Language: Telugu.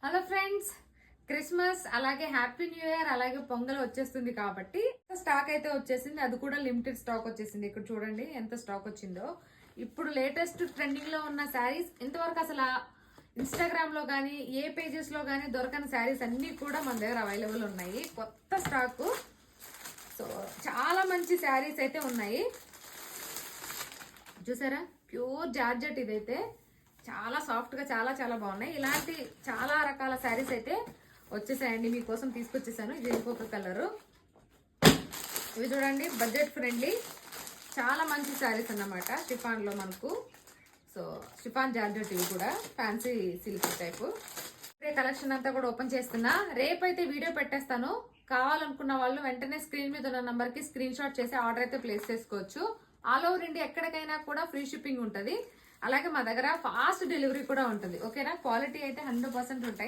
హలో ఫ్రెండ్స్, క్రిస్మస్ అలాగే హ్యాపీ న్యూ ఇయర్ అలాగే పొంగల్ వచ్చేస్తుంది కాబట్టి స్టాక్ అయితే వచ్చేసింది. అది కూడా లిమిటెడ్ స్టాక్ వచ్చేసింది. ఇక్కడ చూడండి ఎంత స్టాక్ వచ్చిందో. ఇప్పుడు లేటెస్ట్ ట్రెండింగ్ లో ఉన్న శారీస్ ఇంతవరకు అసలు ఇన్స్టాగ్రామ్ లో కానీ ఏ పేజెస్ లో కానీ దొరకని శారీస్ అన్ని కూడా మన దగ్గర అవైలబుల్ ఉన్నాయి. కొత్త స్టాక్. సో చాలా మంచి శారీస్ అయితే ఉన్నాయి. చూసారా, ప్యూర్ జార్జెట్. ఇదైతే చాలా సాఫ్ట్ గా చాలా చాలా బాగున్నాయి. ఇలాంటి చాలా రకాల శారీస్ అయితే వచ్చేసాయండి, మీకోసం తీసుకొచ్చేసాను. ఇది ఇంకొక కలరు. ఇవి చూడండి, బడ్జెట్ ఫ్రెండ్లీ చాలా మంచి శారీస్ అన్నమాట. షిఫాన్ లో మనకు. So chiffon georgette. ఇవి కూడా ఫ్యాన్సీ సిల్క్ టైపు. ఇప్పుడే కలెక్షన్ అంతా కూడా ఓపెన్ చేస్తున్నా. రేపైతే వీడియో పెట్టేస్తాను. కావాలనుకున్న వాళ్ళు వెంటనే స్క్రీన్ మీద ఉన్న నంబర్ కి స్క్రీన్ షాట్ చేసి ఆర్డర్ అయితే ప్లేస్ చేసుకోవచ్చు. ఆల్ ఓవర్ ఇండియా ఎక్కడికైనా కూడా ఫ్రీ షిప్పింగ్ ఉంటుంది. అలాగే మా దగ్గర ఫాస్ట్ డెలివరీ కూడా ఉంటుంది. ఓకేనా, క్వాలిటీ అయితే 100% ఉంటాయి.